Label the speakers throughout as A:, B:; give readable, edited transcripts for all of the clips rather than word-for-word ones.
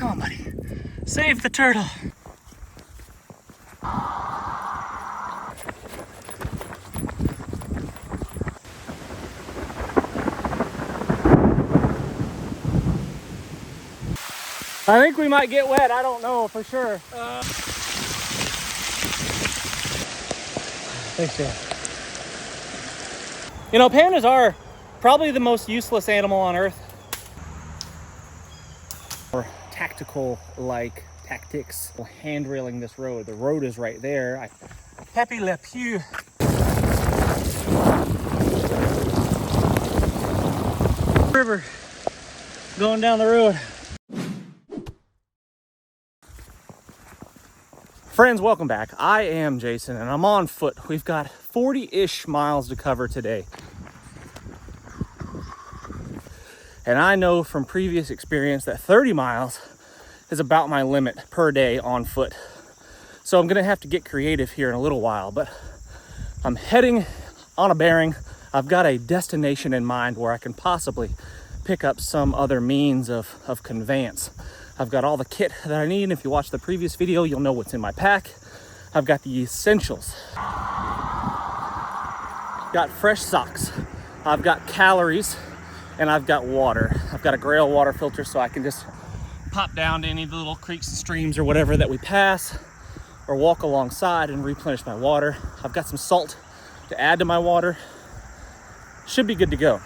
A: Come on, buddy. Save the turtle. I think we might get wet. I don't know for sure. Thanks, Dan. You know, pandas are probably the most useless animal on Earth. Or tactical like tactics. Hand railing this road. The road is right there. Pepe Le Pew. River going down the road. Friends, welcome back. I am Jason and I'm on foot. We've got 40-ish miles to cover today. And I know from previous experience that 30 miles is about my limit per day on foot. So I'm gonna have to get creative here in a little while, but I'm heading on a bearing. I've got a destination in mind where I can possibly pick up some other means of conveyance. I've got all the kit that I need. If you watch the previous video, you'll know what's in my pack. I've got the essentials. Got fresh socks. I've got calories, and I've got water. I've got a Grail water filter so I can just pop down to any of the little creeks and streams or whatever that we pass, or walk alongside and replenish my water. I've got some salt to add to my water. Should be good to go.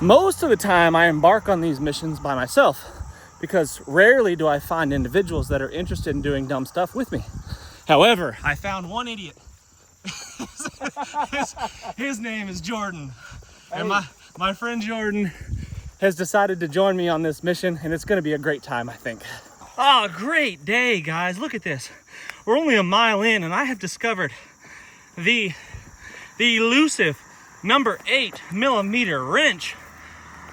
A: Most of the time I embark on these missions by myself, because rarely do I find individuals that are interested in doing dumb stuff with me. However, I found one idiot. his name is Jordan. Hey. And my friend Jordan has decided to join me on this mission, and it's gonna be a great time, I think. Oh, great day, guys. Look at this. We're only a mile in, and I have discovered the elusive number 8mm wrench.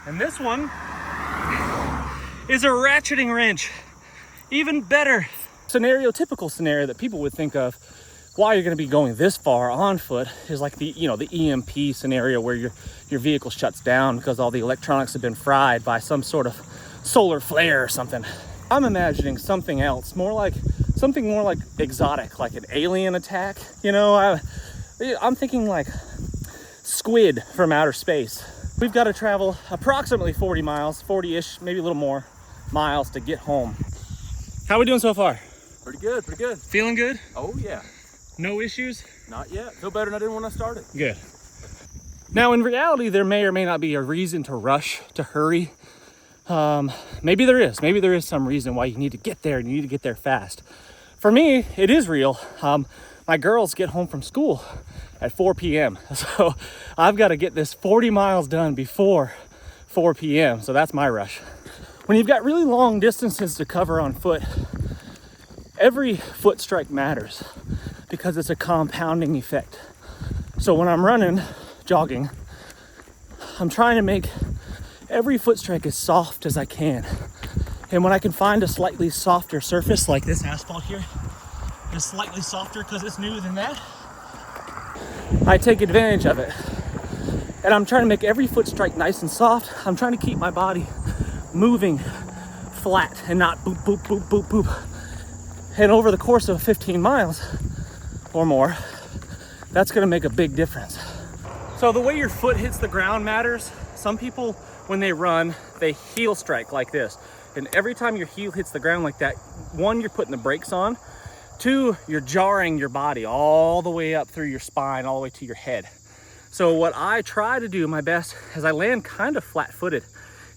A: And this one is a ratcheting wrench. Even better. Typical scenario that people would think of why you're going to be going this far on foot is like the EMP scenario where your vehicle shuts down because all the electronics have been fried by some sort of solar flare or something. I'm imagining something else, something more like exotic, like an alien attack. I'm thinking like squid from outer space. We've got to travel approximately 40 miles, 40-ish, maybe a little more miles to get home. How are we doing so far?
B: Pretty good, pretty good.
A: Feeling good?
B: Oh yeah.
A: No issues?
B: Not yet. Feel better than I did when I started.
A: Good. Now in reality, there may or may not be a reason to rush, to hurry. Maybe there is. Maybe there is some reason why you need to get there and you need to get there fast. For me, it is real. My girls get home from school at 4 p.m. So I've got to get this 40 miles done before 4 p.m. So that's my rush. When you've got really long distances to cover on foot, every foot strike matters because it's a compounding effect. So when I'm running, jogging, I'm trying to make every foot strike as soft as I can. And when I can find a slightly softer surface like this asphalt here, is slightly softer because it's newer than that, I take advantage of it. And I'm trying to make every foot strike nice and soft. I'm trying to keep my body moving flat and not boop, boop, boop, boop, boop. And over the course of 15 miles or more, that's gonna make a big difference. So the way your foot hits the ground matters. Some people, when they run, they heel strike like this. And every time your heel hits the ground like that, one, you're putting the brakes on. Two, you're jarring your body all the way up through your spine, all the way to your head. So what I try to do my best is I land kind of flat-footed,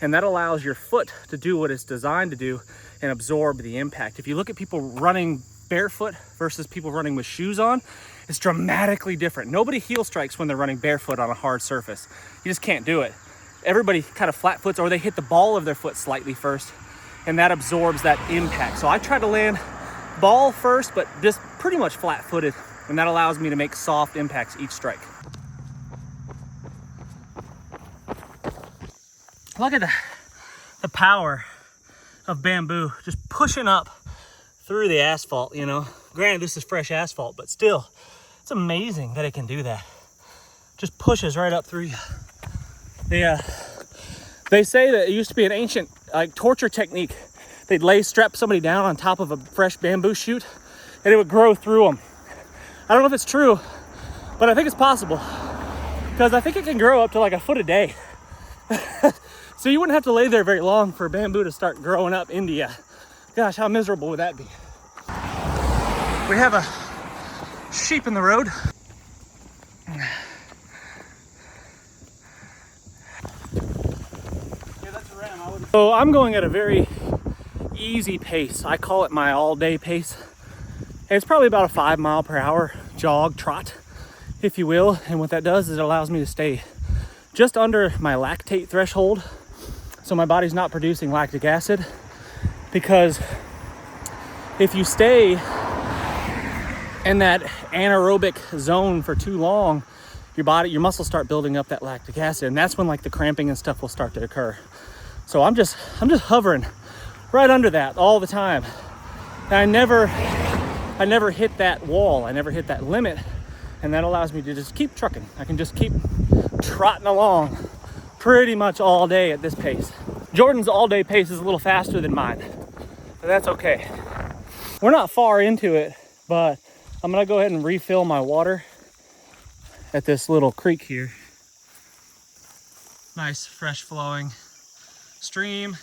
A: and that allows your foot to do what it's designed to do and absorb the impact. If you look at people running barefoot versus people running with shoes on, it's dramatically different. Nobody heel strikes when they're running barefoot on a hard surface. You just can't do it. Everybody kind of flat foots, or they hit the ball of their foot slightly first, and that absorbs that impact. So I try to land ball first, but just pretty much flat-footed, and that allows me to make soft impacts each strike. Look at the power of bamboo just pushing up through the asphalt, Granted, this is fresh asphalt, but still, it's amazing that it can do that. Just pushes right up through you. They say that it used to be an ancient torture technique they'd strap somebody down on top of a fresh bamboo shoot and it would grow through them. I don't know if it's true, but I think it's possible because I think it can grow up to like a foot a day. So you wouldn't have to lay there very long for bamboo to start growing up into you. Gosh, how miserable would that be? We have a sheep in the road. So I'm going at a very easy pace. I call it my all-day pace. And it's probably about a 5 mile per hour jog, trot, if you will. And what that does is it allows me to stay just under my lactate threshold. So my body's not producing lactic acid, because if you stay in that anaerobic zone for too long, your muscles start building up that lactic acid, and that's when like the cramping and stuff will start to occur. So I'm just hovering right under that all the time. And I never hit that wall. I never hit that limit, and that allows me to just keep trucking. I can just keep trotting along pretty much all day at this pace. Jordan's all-day pace is a little faster than mine, but that's okay. We're not far into it, but I'm gonna go ahead and refill my water at this little creek here. Nice, fresh flowing stream.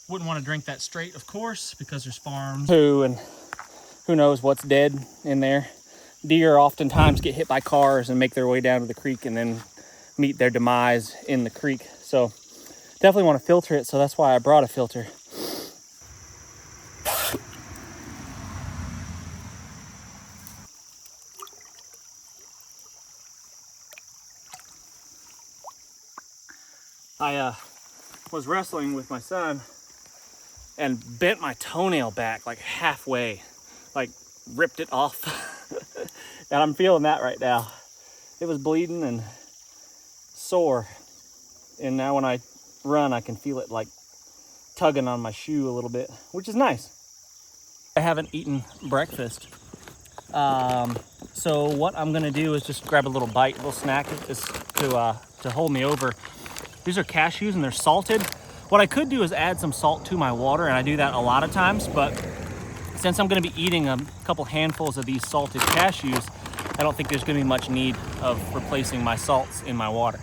A: Wouldn't want to drink that straight, of course, because there's farms and who knows what's dead in there. Deer oftentimes get hit by cars and make their way down to the creek and then meet their demise in the creek. So definitely want to filter it, so that's why I brought a filter. I was wrestling with my son and bent my toenail back like halfway, like ripped it off. And I'm feeling that right now. It was bleeding and sore. And now when I run, I can feel it like tugging on my shoe a little bit, which is nice. I haven't eaten breakfast. So what I'm gonna do is just grab a little bite, a little snack just to hold me over. These are cashews and they're salted. What I could do is add some salt to my water, and I do that a lot of times, but since I'm gonna be eating a couple handfuls of these salted cashews, I don't think there's gonna be much need of replacing my salts in my water.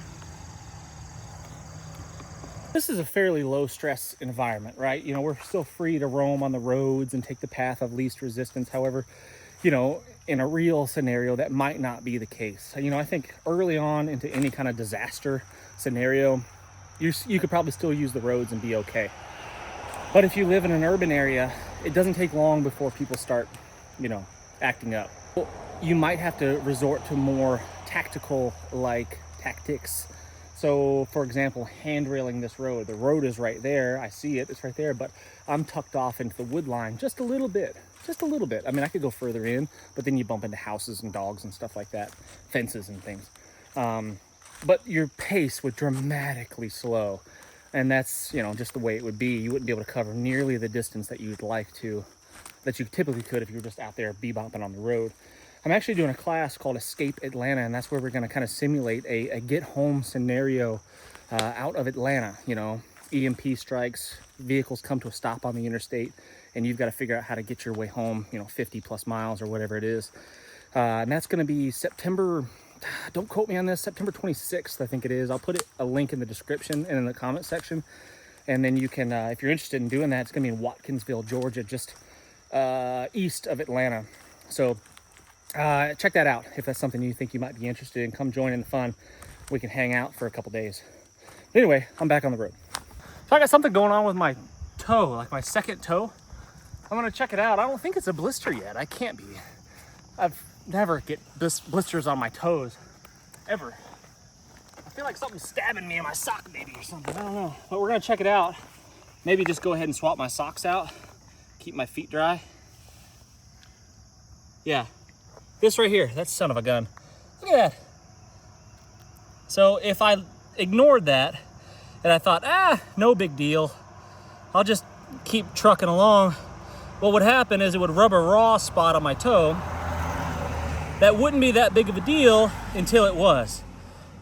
A: This is a fairly low stress environment, right? You know, we're still free to roam on the roads and take the path of least resistance. However, you know, in a real scenario, that might not be the case. You know, I think early on into any kind of disaster scenario, you could probably still use the roads and be okay. But if you live in an urban area, it doesn't take long before people start, you know, acting up. You might have to resort to more tactical like tactics. So for example, handrailing this road. The road is right there. I see it, it's right there, but I'm tucked off into the wood line just a little bit. I mean, I could go further in, but then you bump into houses and dogs and stuff like that, fences and things. But your pace would dramatically slow. And that's, you know, just the way it would be. You wouldn't be able to cover nearly the distance that you'd like to, that you typically could if you were just out there bebopping on the road. I'm actually doing a class called Escape Atlanta, and that's where we're going to kind of simulate a get home scenario out of Atlanta. You know, EMP strikes, vehicles come to a stop on the interstate, and you've got to figure out how to get your way home, you know, 50 plus miles or whatever it is. And that's going to be September, don't quote me on this, September 26th, I think it is. I'll put a link in the description and in the comment section. And then you can, if you're interested in doing that, it's going to be in Watkinsville, Georgia, just east of Atlanta. So check that out if that's something you think you might be interested in. Come join in the fun. We can hang out for a couple days. But anyway, I'm back on the road. So I got something going on with my toe, like my second toe. I'm gonna check it out. I don't think it's a blister yet. I can't be. I've never get blisters on my toes, ever. I feel like something's stabbing me in my sock maybe or something. I don't know. But we're gonna check it out. Maybe just go ahead and swap my socks out. Keep my feet dry. Yeah, this right here, that's son of a gun. Look at that. So if I ignored that and I thought, no big deal, I'll just keep trucking along, what would happen is it would rub a raw spot on my toe. That wouldn't be that big of a deal until it was.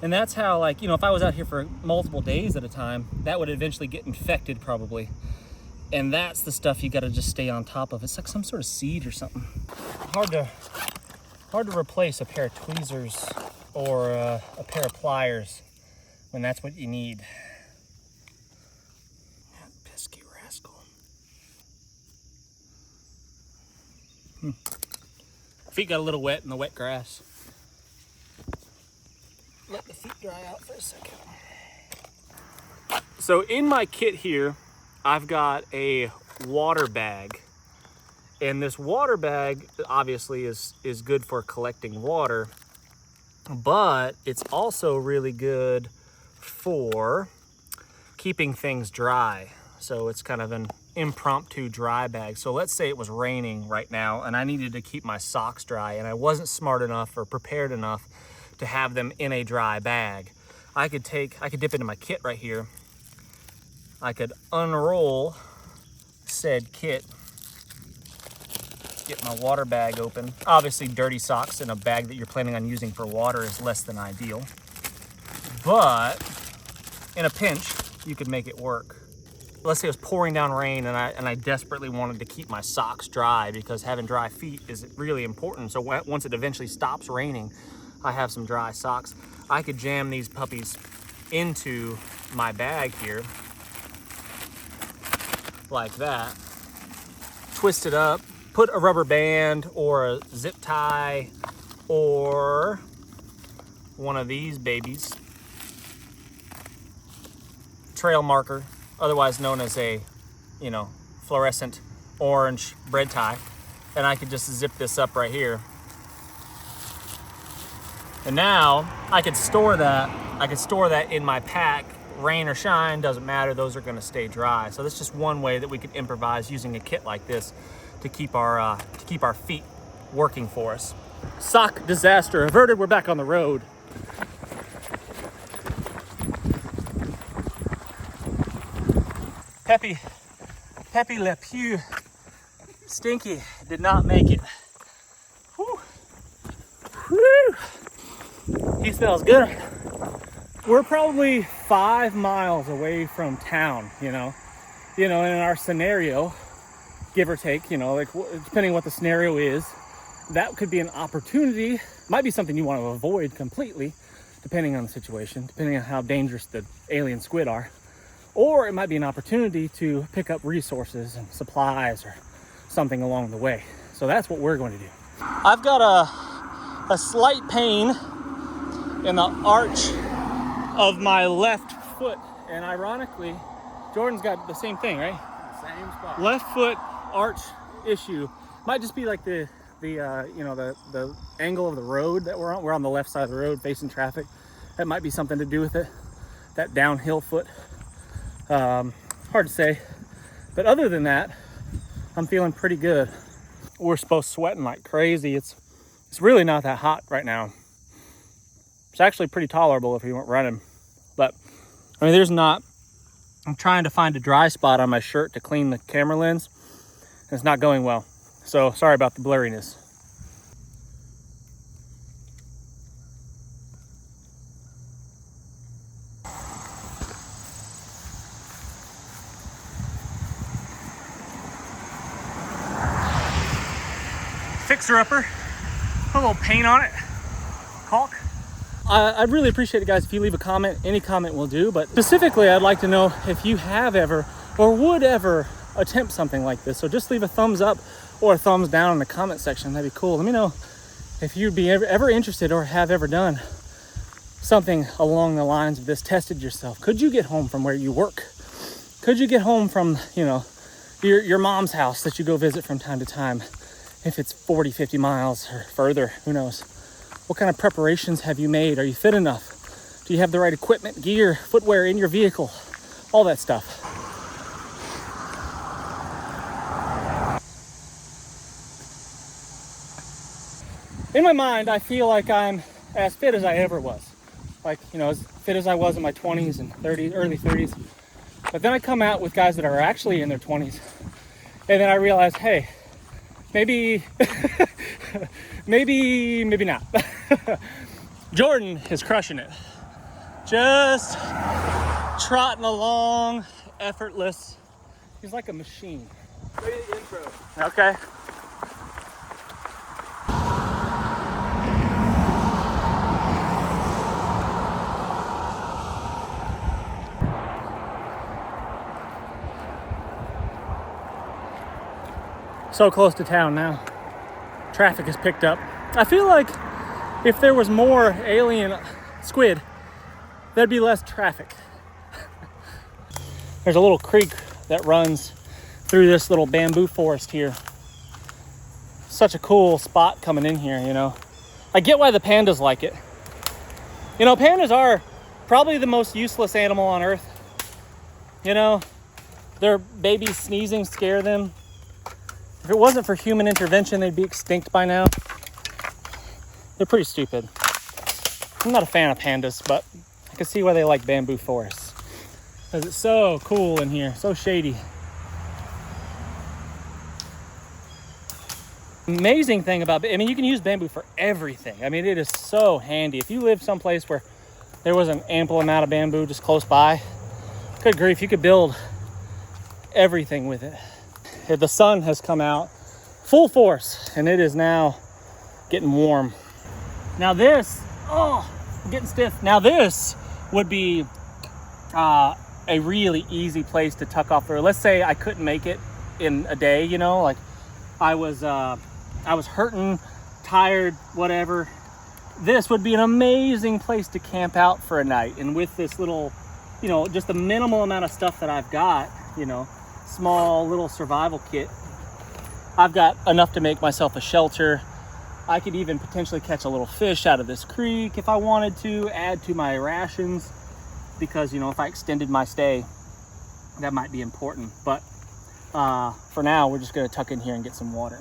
A: And that's how, like, you know, if I was out here for multiple days at a time, that would eventually get infected probably. And that's the stuff you gotta just stay on top of. It's like some sort of seed or something. Hard to replace a pair of tweezers or a pair of pliers when that's what you need. That pesky rascal. Feet got a little wet in the wet grass. Let the feet dry out for a second. So in my kit here, I've got a water bag. And this water bag obviously is good for collecting water, but it's also really good for keeping things dry. So it's kind of an impromptu dry bag. So let's say it was raining right now and I needed to keep my socks dry and I wasn't smart enough or prepared enough to have them in a dry bag. I could dip into my kit right here. I could unroll said kit, get my water bag open. Obviously dirty socks in a bag that you're planning on using for water is less than ideal, but in a pinch, you could make it work. Let's say it was pouring down rain and I desperately wanted to keep my socks dry because having dry feet is really important. So once it eventually stops raining, I have some dry socks. I could jam these puppies into my bag here like that, twist it up, put a rubber band or a zip tie or one of these babies, trail marker, otherwise known as a, fluorescent orange bread tie, and I could just zip this up right here. And now I could store that. I could store that in my pack. Rain or shine, doesn't matter. Those are going to stay dry. So that's just one way that we could improvise using a kit like this to keep our feet working for us. Sock disaster averted. We're back on the road. Peppy Le Pew, Stinky did not make it. Whew. Whew. He smells good. We're probably 5 miles away from town, in our scenario, give or take, depending on what the scenario is, that could be an opportunity. Might be something you want to avoid completely, depending on the situation, depending on how dangerous the alien squid are. Or it might be an opportunity to pick up resources and supplies or something along the way. So that's what we're going to do. I've got a slight pain in the arch of my left foot, and ironically, Jordan's got the same thing, right?
B: Same spot.
A: Left foot arch issue. Might just be like the angle of the road that we're on. We're on the left side of the road facing traffic. That might be something to do with it. That downhill foot. Hard to say, but other than that, I'm feeling pretty good. We're both sweating like crazy. It's really not that hot right now. It's actually pretty tolerable if you weren't running, but I'm trying to find a dry spot on my shirt to clean the camera lens, and it's not going well. So sorry about the blurriness. Fixer-upper, put a little paint on it, caulk. I'd really appreciate it, guys, if you leave a comment. Any comment will do, but specifically I'd like to know if you have ever or would ever attempt something like this. So just leave a thumbs up or a thumbs down in the comment section. That'd be cool. Let me know if you'd be ever interested or have ever done something along the lines of this, tested yourself. Could you get home from where you work? Could you get home from, your mom's house that you go visit from time to time? If it's 40, 50 miles or further, who knows? What kind of preparations have you made? Are you fit enough? Do you have the right equipment, gear, footwear in your vehicle? All that stuff. In my mind, I feel like I'm as fit as I ever was. As fit as I was in my 20s and 30s, early 30s. But then I come out with guys that are actually in their 20s. And then I realize, hey, maybe not. Jordan is crushing it. Just trotting along, effortless. He's like a machine.
B: Play the intro.
A: Okay. So close to town now. Traffic has picked up. I feel like if there was more alien squid, there'd be less traffic. There's a little creek that runs through this little bamboo forest here. Such a cool spot coming in here, you know. I get why the pandas like it. You know, pandas are probably the most useless animal on Earth. You know, their babies sneezing scare them. If it wasn't for human intervention, they'd be extinct by now. They're pretty stupid. I'm not a fan of pandas, but I can see why they like bamboo forests. Because it's so cool in here, so shady. Amazing thing about, I mean, you can use bamboo for everything. I mean, it is so handy. If you live someplace where there was an ample amount of bamboo just close by, good grief, you could build everything with it. The sun has come out full force and it is now getting warm. Now this, oh, I'm getting stiff. Now this would be a really easy place to tuck off through. Let's say I couldn't make it in a day, you know, like I was hurting, tired, whatever. This would be an amazing place to camp out for a night. And with this little, you know, just the minimal amount of stuff that I've got, you know, small little survival kit, I've got enough to make myself a shelter. I could even potentially catch a little fish out of this creek if I wanted to, add to my rations, because, you know, if I extended my stay, that might be important. But for now, we're just gonna tuck in here and get some water.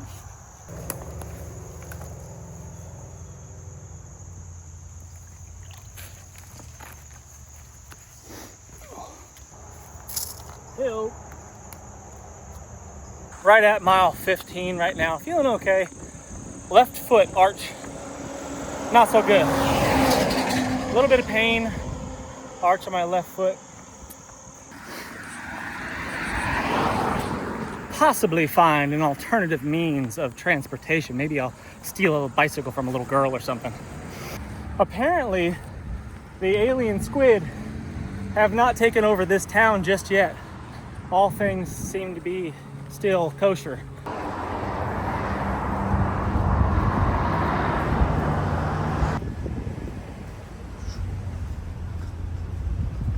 A: Hello. Right at mile 15 right now, feeling okay. Left foot arch, not so good. A little bit of pain, arch on my left foot. Possibly find an alternative means of transportation. Maybe I'll steal a bicycle from a little girl or something. Apparently, the alien squid have not taken over this town just yet. All things seem to be still kosher.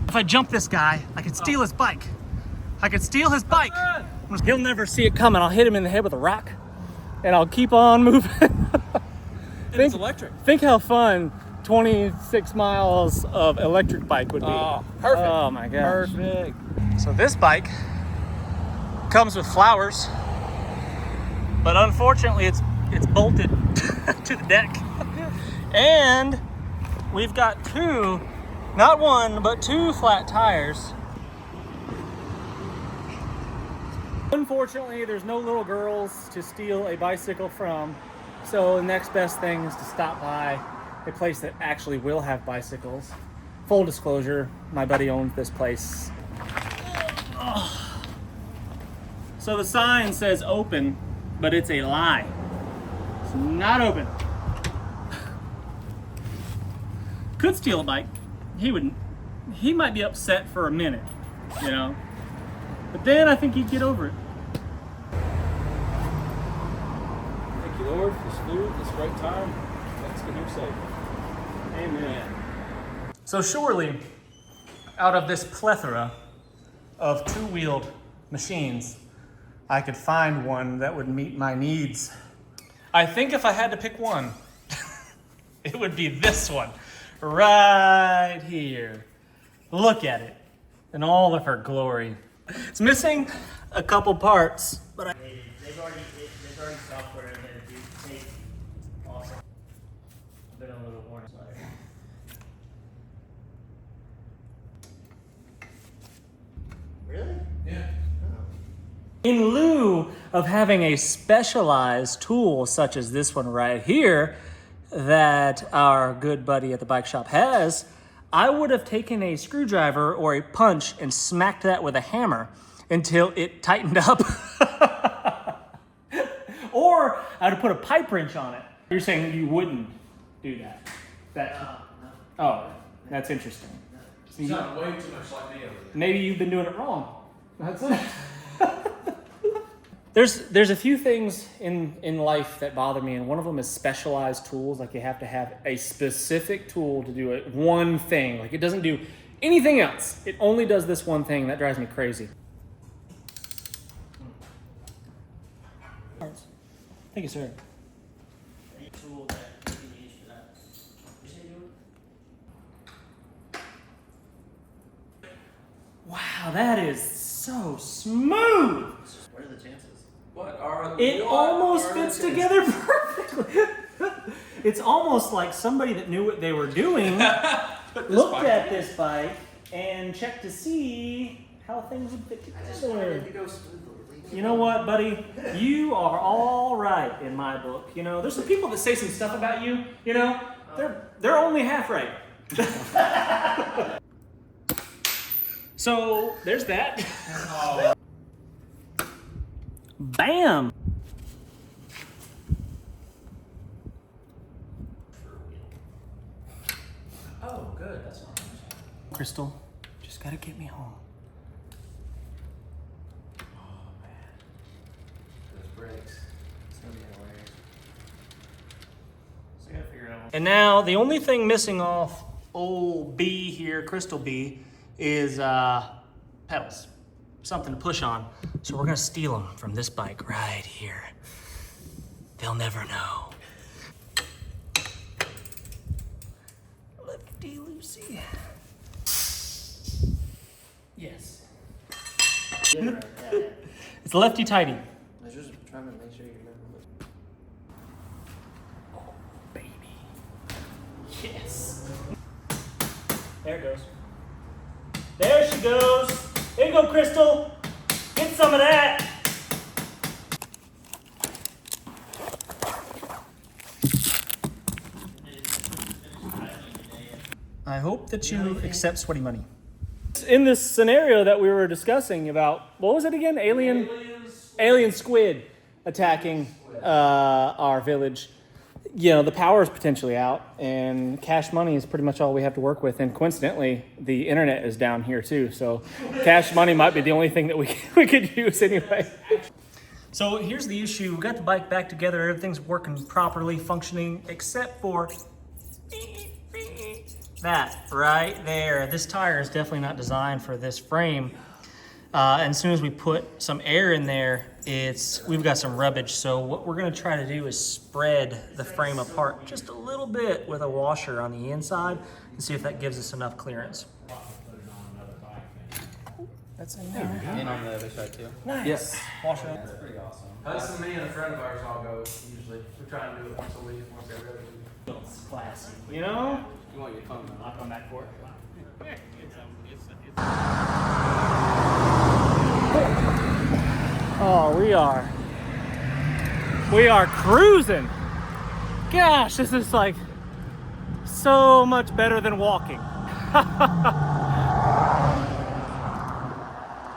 A: If I jump this guy, I could steal his bike. I could steal his bike. He'll never see it coming. I'll hit him in the head with a rock and I'll keep on moving.
B: It's electric.
A: Think how fun 26 miles of electric bike would be.
B: Oh, perfect.
A: Oh my gosh.
B: Perfect.
A: So this bike comes with flowers, but unfortunately it's bolted to the deck. And we've got two, not one, but two flat tires. Unfortunately, there's no little girls to steal a bicycle from, so the next best thing is to stop by a place that actually will have bicycles. Full disclosure, my buddy owns this place. So the sign says open, but it's a lie. It's not open. Could steal a bike. He might be upset for a minute, you know. But then I think he'd get over it.
B: Thank you, Lord, for this food, this right time. Let's get here safe.
A: Amen. So surely, out of this plethora of two-wheeled machines, I could find one that would meet my needs. I think if I had to pick one, it would be this one, right here. Look at it in all of her glory. It's missing a couple parts, but they've already software that do take awesome. I've been a little warning. Really?
B: Yeah.
A: In lieu of having a specialized tool such as this one right here that our good buddy at the bike shop has, I would have taken a screwdriver or a punch and smacked that with a hammer. until it tightened up. Or I would put a pipe wrench on it. You're saying you wouldn't do that?
C: No.
A: Oh, that's interesting.
B: You sound way too much like me over there.
A: Maybe you've been doing it wrong. That's it. There's a few things in life that bother me, and one of them is specialized tools. Like you have to have a specific tool to do it, one thing. Like it doesn't do anything else. It only does this one thing. That drives me crazy. Thank you, sir.
C: Any tool that you can use for that. You say do it?
A: Wow, that is so smooth.
C: What are the chances?
B: What are
A: It
B: what
A: almost
B: are
A: fits
B: the-
A: together perfectly. It's almost like somebody that knew what they were doing looked
B: bike
A: at
B: in.
A: this bike and checked to see how things would fit
C: I just wanted it
A: together.
C: to go smoothly.
A: You know what, buddy? You are all right in my book. You know, there's some people that say some stuff about you. You know, they're only half right. So there's that. Bam.
C: Oh, good. That's fine.
A: Crystal, just gotta get me home.
C: Those brakes. It's gonna be hilarious. So I gotta figure out.
A: And now the only thing missing off old B here, Crystal B, is pedals. Something to push on. So we're gonna steal them from this bike right here. They'll never know. Lefty Lucy. Yes.
C: Yeah.
A: It's lefty tighty.
C: I was just trying to make sure you remember.
A: Oh, baby. Yes. There it goes. There she goes. There you go, Crystal. Get some of that. I hope that you accept sweaty money. In this scenario that we were discussing about, what was it again? Alien squid attacking our village. You know, the power is potentially out, and cash money is pretty much all we have to work with. And coincidentally, the internet is down here too. So cash money might be the only thing that we could use anyway. So here's the issue. We got the bike back together. Everything's working properly, functioning, except for that right there. This tire is definitely not designed for this frame. And as soon as we put some air in there, we've got some rubbish. So what we're gonna try to do is spread the frame apart just a little bit with a washer on the inside and see if that gives us enough clearance. That's in there.
C: And on the other side too.
A: Nice.
B: Yes.
A: Washer.
C: That's pretty awesome.
B: That's me and a friend of ours all go usually. We try and do it once a week, once every other week.
A: It's classy. You know?
B: You want your phone though?
A: I'll come back for it. Oh, we are cruising. Gosh, this is like so much better than walking.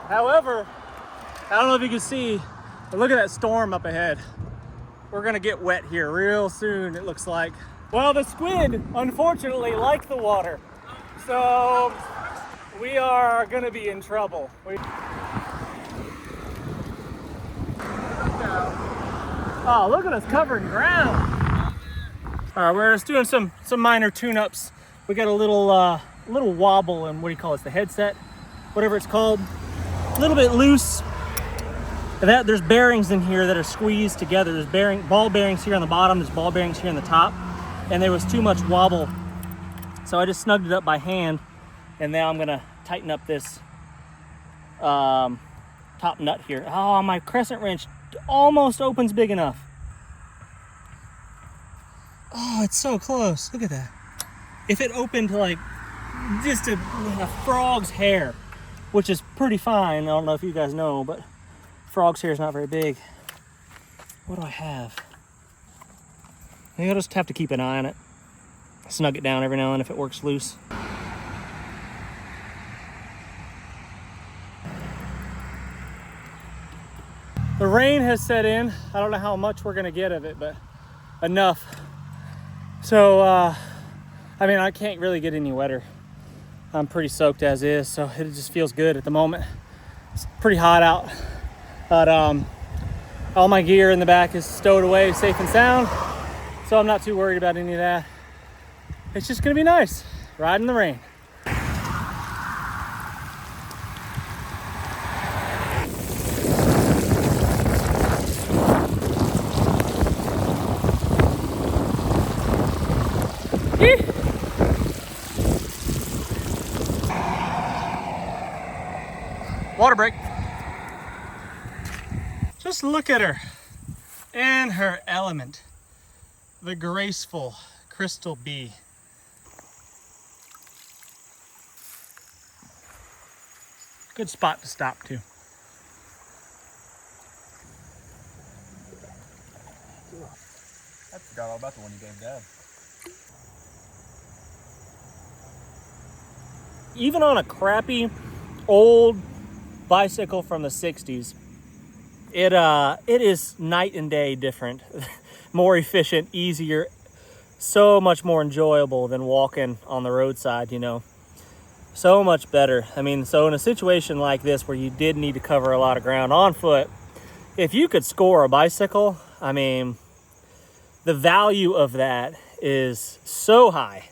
A: However, I don't know if you can see, but look at that storm up ahead. We're gonna get wet here real soon, it looks like. Well, the squid, unfortunately, like the water. So we are gonna be in trouble. Oh, look at us covering ground. All right, we're just doing some minor tune-ups. We got a little wobble in, what do you call it, the headset, whatever it's called. A little bit loose. There's bearings in here that are squeezed together. There's ball bearings here on the bottom, there's ball bearings here on the top, and there was too much wobble. So I just snugged it up by hand, and now I'm gonna tighten up this top nut here. Oh, my crescent wrench almost opens big enough. Oh, it's so close. Look at that. If it opened to like just a frog's hair, which is pretty fine. I don't know if you guys know, but frog's hair is not very big. What do I have? Maybe I'll just have to keep an eye on it. Snug it down every now and then if it works loose. The rain has set in. I don't know how much we're gonna get of it, but enough. So, I mean, I can't really get any wetter. I'm pretty soaked as is, so it just feels good at the moment. It's pretty hot out, but all my gear in the back is stowed away safe and sound, so I'm not too worried about any of that. It's just gonna be nice, riding the rain. Water break. Just look at her in her element. The graceful crystal bee. Good spot to stop too.
B: I forgot all about the one you gave Dad.
A: Even on a crappy old bicycle from the 60s, it is night and day different. More efficient, easier, so much more enjoyable than walking on the roadside, you know. So much better. I mean, so in a situation like this where you did need to cover a lot of ground on foot, if you could score a bicycle, I mean, the value of that is so high.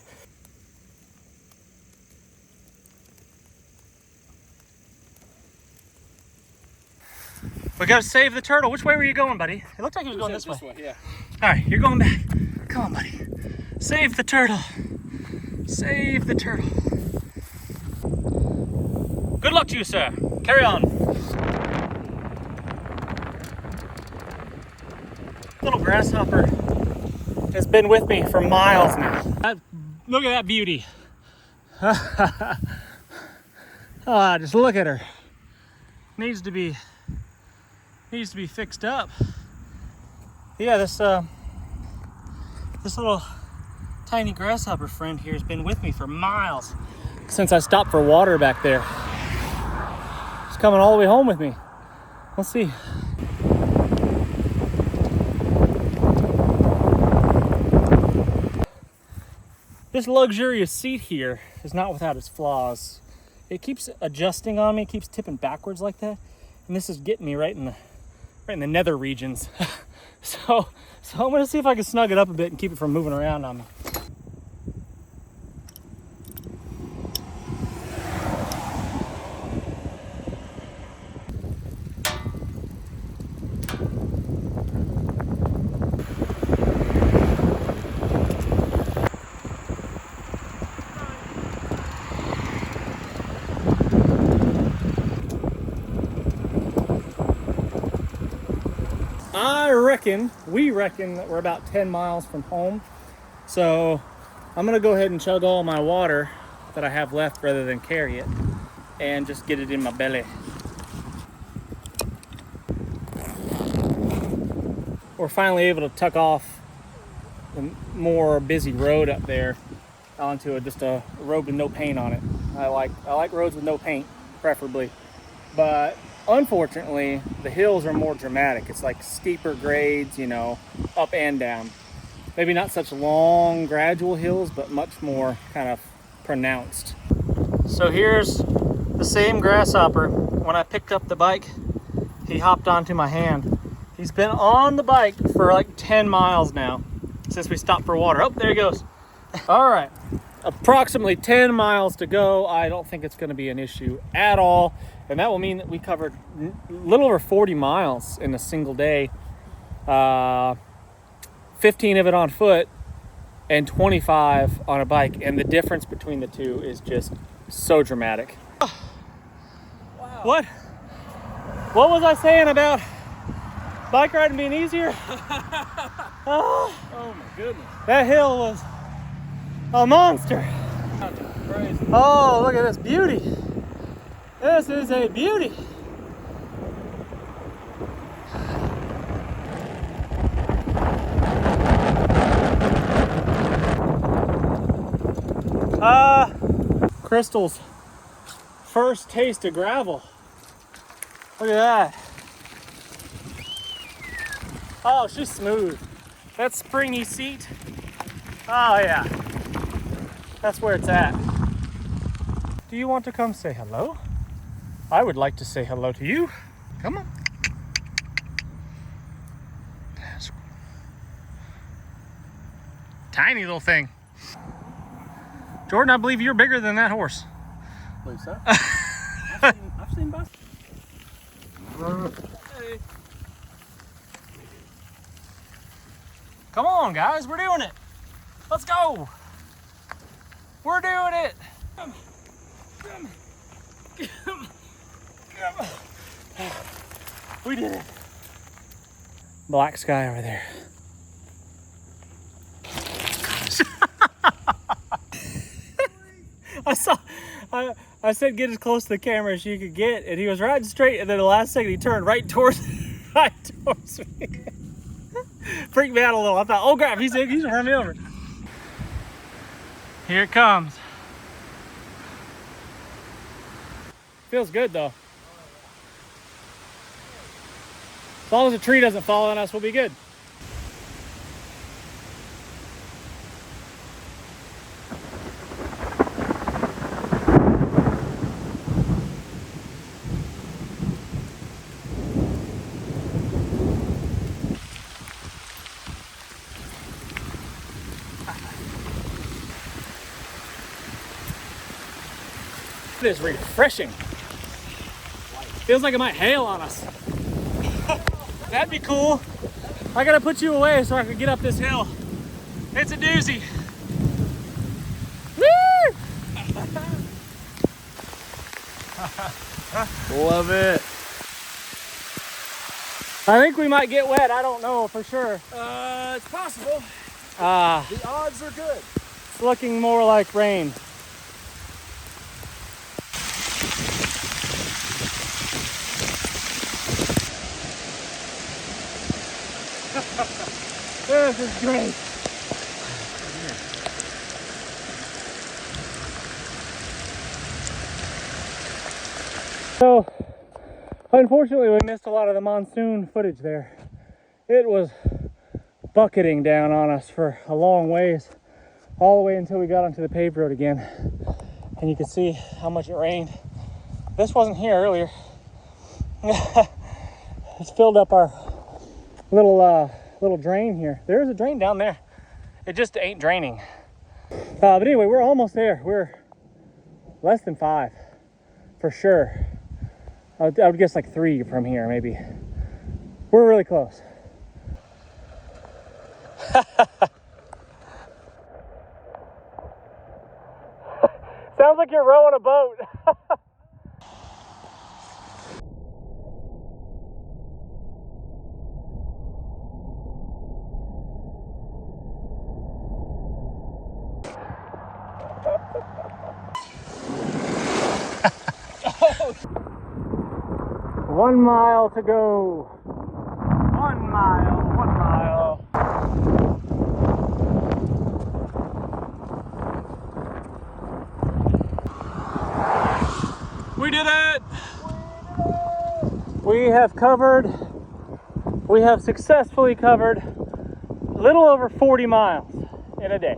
A: We gotta save the turtle. Which way were you going, buddy? It looked like he was going this way.
B: Yeah.
A: All right, you're going back. Come on, buddy. Save the turtle. Save the turtle. Good luck to you, sir. Carry on. Little grasshopper has been with me for miles now. Look at that beauty. Ah, just look at her. Needs to be fixed up. Yeah, this little tiny grasshopper friend here has been with me for miles since I stopped for water back there. She's coming all the way home with me. Let's see. This luxurious seat here is not without its flaws. It keeps adjusting on me, keeps tipping backwards like that, and this is getting me right in the nether regions. So I'm gonna see if I can snug it up a bit and keep it from moving around on me. We reckon that we're about 10 miles from home. So I'm gonna go ahead and chug all my water that I have left rather than carry it and just get it in my belly. We're finally able to tuck off the more busy road up there onto just a road with no paint on it. I like roads with no paint, preferably. But unfortunately, the hills are more dramatic. It's like steeper grades, you know, up and down. Maybe not such long, gradual hills, but much more kind of pronounced. So here's the same grasshopper. When I picked up the bike, he hopped onto my hand. He's been on the bike for like 10 miles now since we stopped for water. Oh, there he goes. All right, approximately 10 miles to go. I don't think it's gonna be an issue at all. And that will mean that we covered a little over 40 miles in a single day. 15 of it on foot and 25 on a bike. And the difference between the two is just so dramatic. Wow. What was I saying about bike riding being easier?
B: Oh my goodness.
A: That hill was a monster.
B: Crazy.
A: Oh, look at this beauty. This is a beauty. Crystal's first taste of gravel. Look at that. Oh, she's smooth. That springy seat. Oh yeah, that's where it's at. Do you want to come say hello? I would like to say hello to you. Come on. Tiny little thing. Jordan, I believe you're bigger than that horse.
B: Believe so. I've seen both. Hey.
A: Come on, guys, we're doing it. Let's go. We're doing it. Come. We did it. Black sky over there. I said get as close to the camera as you could get, and he was riding straight, and then the last second he turned right towards me. Freaked me out a little. I thought, oh crap, he's gonna run me over. Here it comes. Feels good though. As long as the tree doesn't fall on us, we'll be good. It is refreshing. Feels like it might hail on us. That'd be cool. I gotta put you away so I can get up this hill. It's a doozy. Woo!
B: Love it.
A: I think we might get wet. I don't know for sure.
B: It's possible.
A: The
B: odds are good.
A: It's looking more like rain. This is great. So, unfortunately, we missed a lot of the monsoon footage there. It was bucketing down on us for a long ways, all the way until we got onto the paved road again. And you can see how much it rained. This wasn't here earlier. It's filled up our little drain here. There is a drain down there. It just ain't draining. But anyway, we're almost there. We're less than 5 for sure. I would guess like 3 from here, maybe. We're really close. Sounds like you're rowing a boat. One mile to go. 1 mile, 1 mile.
B: We did it!
A: We have successfully covered a little over 40 miles in a day.